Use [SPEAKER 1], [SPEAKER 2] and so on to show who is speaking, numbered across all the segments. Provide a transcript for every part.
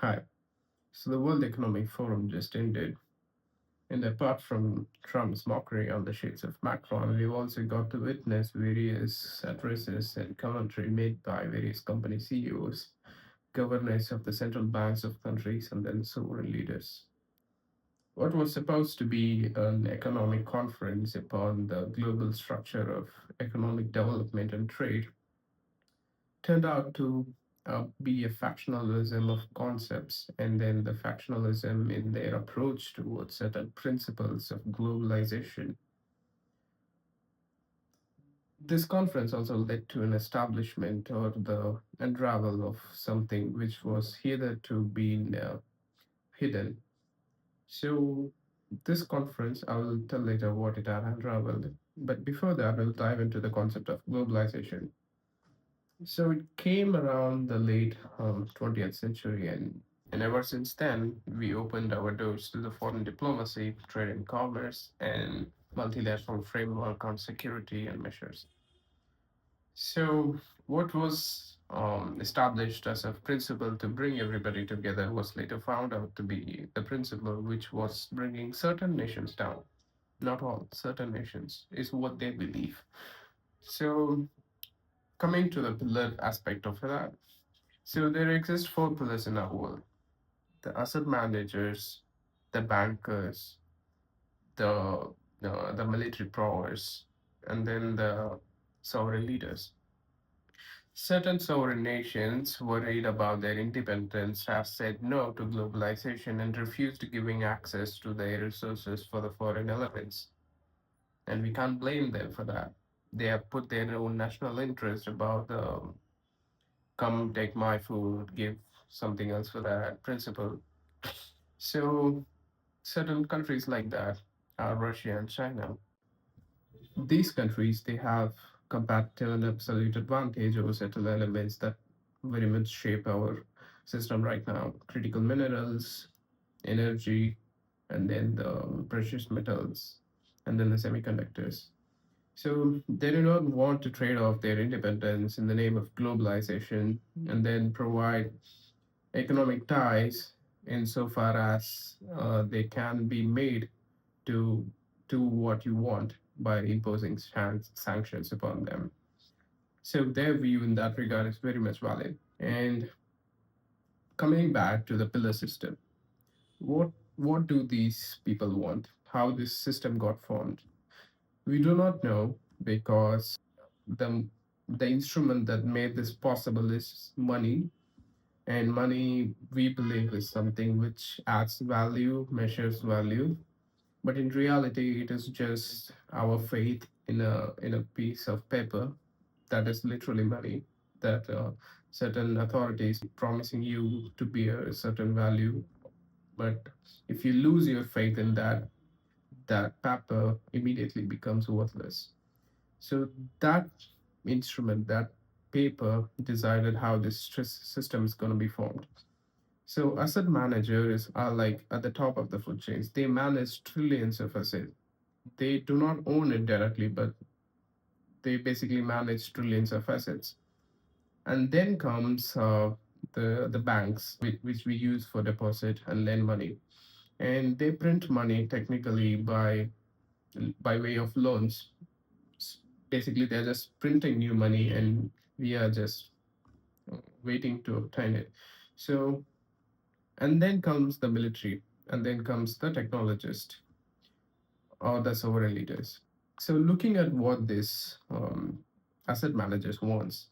[SPEAKER 1] Hi. So the World Economic Forum just ended, and apart from Trump's mockery on the shades of Macron, we've also got to witness various addresses and commentary made by various company CEOs, governors of the central banks of countries, and then sovereign leaders. What was supposed to be an economic conference upon the global structure of economic development and trade turned out to be a factionalism of concepts, and then the factionalism in their approach towards certain principles of globalization. This conference also led to an establishment or the unravel of something which was hitherto been hidden. So, this conference, I will tell later what it had unraveled. But before that, we'll dive into the concept of globalization. So it came around the late 20th century, and ever since then, we opened our doors to the foreign diplomacy, trade and commerce, and multilateral framework on security and measures. So, what was established as a principle to bring everybody together was later found out to be the principle which was bringing certain nations down. Not all, certain nations is what they believe. So, coming to the pillar aspect of that, so there exist four pillars in our world: the asset managers, the bankers, the military powers, and then the sovereign leaders. Certain sovereign nations, worried about their independence, have said no to globalization and refused giving access to their resources for the foreign elements. And we can't blame them for that. They have put their own national interest about the come take my food, give something else for that principle. So certain countries like that are Russia and China. These countries they have competitive and absolute advantage over certain elements that very much shape our system right now. Critical minerals, energy, and then the precious metals, and then the semiconductors. So they do not want to trade off their independence in the name of globalization and then provide economic ties insofar as they can be made to do what you want by imposing sanctions upon them. So their view in that regard is very much valid. And coming back to the pillar system, what do these people want? How this system got formed? We do not know because the the instrument that made this possible is money, and money we believe is something which adds value, measures value, but in reality it is just our faith in a piece of paper that is literally money that certain authorities promising you to be a certain value, but if you lose your faith in that, that paper immediately becomes worthless. So that instrument, that paper decided how this stress system is going to be formed. So asset managers are like at the top of the food chains. They manage trillions of assets. They do not own it directly, but they basically manage trillions of assets. And then comes the banks, which we use for deposit and lend money, and they print money technically by way of loans. Basically, they're just printing new money, and we are just waiting to obtain it. So, and then comes the military, and then comes the technologist or the sovereign leaders. So, looking at what this asset managers wants,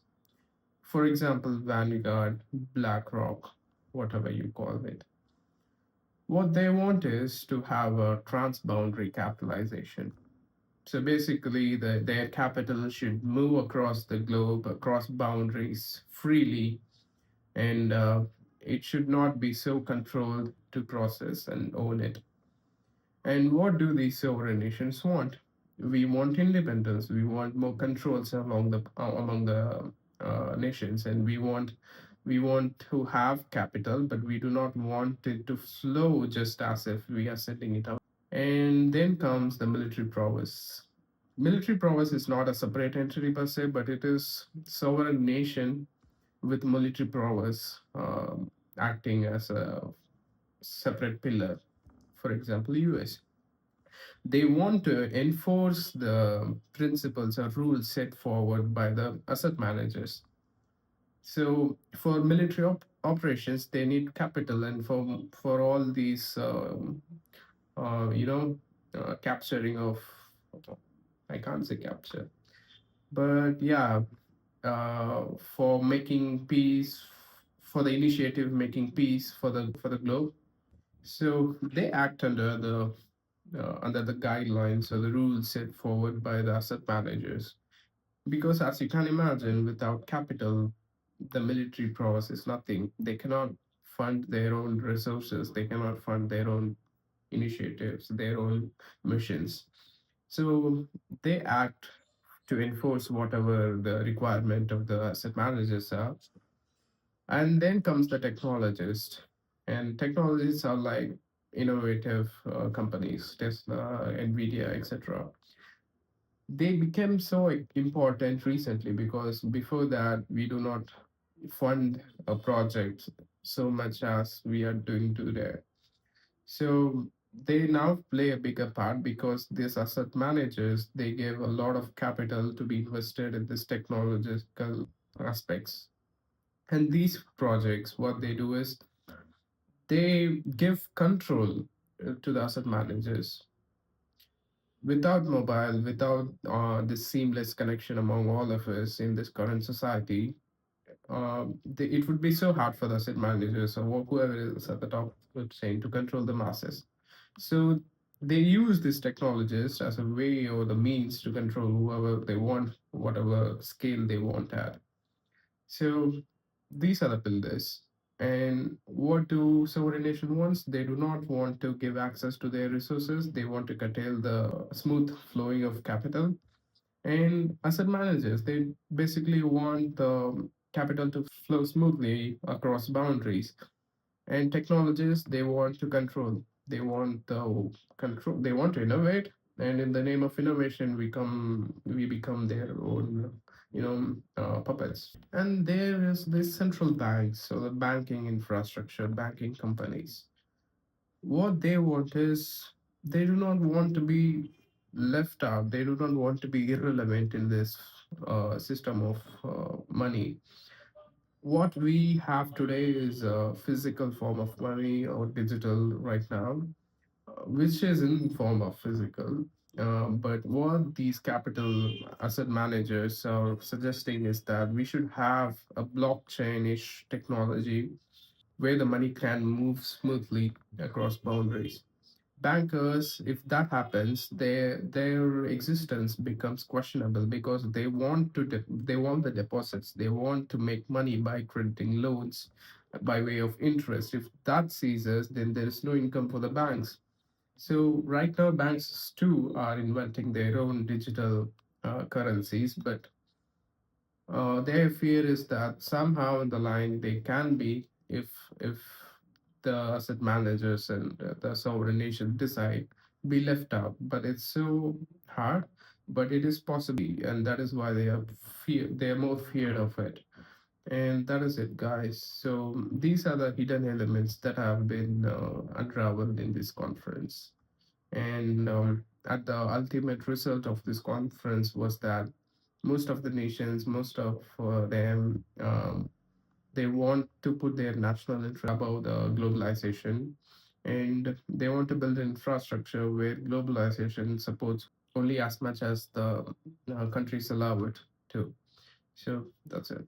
[SPEAKER 1] for example, Vanguard, BlackRock, whatever you call it, what they want is to have a transboundary capitalization. So basically, their capital should move across the globe, across boundaries freely, and it should not be so controlled to process and own it. And what do these sovereign nations want? We want independence. We want more controls among the nations, and we want to have capital, but we do not want it to flow just as if we are setting it up. And then comes the military prowess. Military prowess is not a separate entity per se, but it is sovereign nation with military prowess. acting as a separate pillar. For example, US. They want to enforce the principles or rules set forward by the asset managers. So for military operations, they need capital, and for all these, you know, capturing of, I can't say capture, but yeah, for making peace, for the initiative making peace for the globe. So they act under the guidelines or the rules set forward by the asset managers. Because as you can imagine, without capital, the military prowess is nothing. They cannot fund their own resources. They cannot fund their own initiatives, their own missions. So they act to enforce whatever the requirement of the asset managers are. And then comes the technologist. And technologists are like innovative companies, Tesla, Nvidia, etc. They became so important recently because before that, we do not fund a project so much as we are doing today. So they now play a bigger part because these asset managers, they gave a lot of capital to be invested in this technological aspects. And these projects, what they do is they give control to the asset managers. Without mobile, without this seamless connection among all of us in this current society, it would be so hard for the asset managers or whoever is at the top of the chain to control the masses. So they use these technologies as a way or the means to control whoever they want, whatever scale they want at. So these are the builders. And what do sovereign nation wants? They do not want to give access to their resources. They want to curtail the smooth flowing of capital. And asset managers, they basically want the capital to flow smoothly across boundaries. And technologists, they want to control. They want the control. They want to innovate. And in the name of innovation, we become their own, puppets. And there is this central banks, so the banking infrastructure, banking companies. What they want is they do not want to be left out. They do not want to be irrelevant in this system of money. What we have today is a physical form of money or digital right now, which is in form of physical. But what these capital asset managers are suggesting is that we should have a blockchain-ish technology where the money can move smoothly across boundaries. Bankers, if that happens, their existence becomes questionable because they want the deposits. They want to make money by crediting loans by way of interest. If that ceases, then there is no income for the banks. So right now, banks too are inventing their own digital currencies, but their fear is that somehow in the line they can be, if the asset managers and the sovereign nation decide, be left out. But it's so hard, but it is possible, and that is why they are more feared of it. And that is it, guys. So these are the hidden elements that have been unraveled in this conference. And at the ultimate result of this conference was that most of the nations, most of them, they want to put their national interest above the globalization. And they want to build an infrastructure where globalization supports only as much as the countries allow it to. So that's it.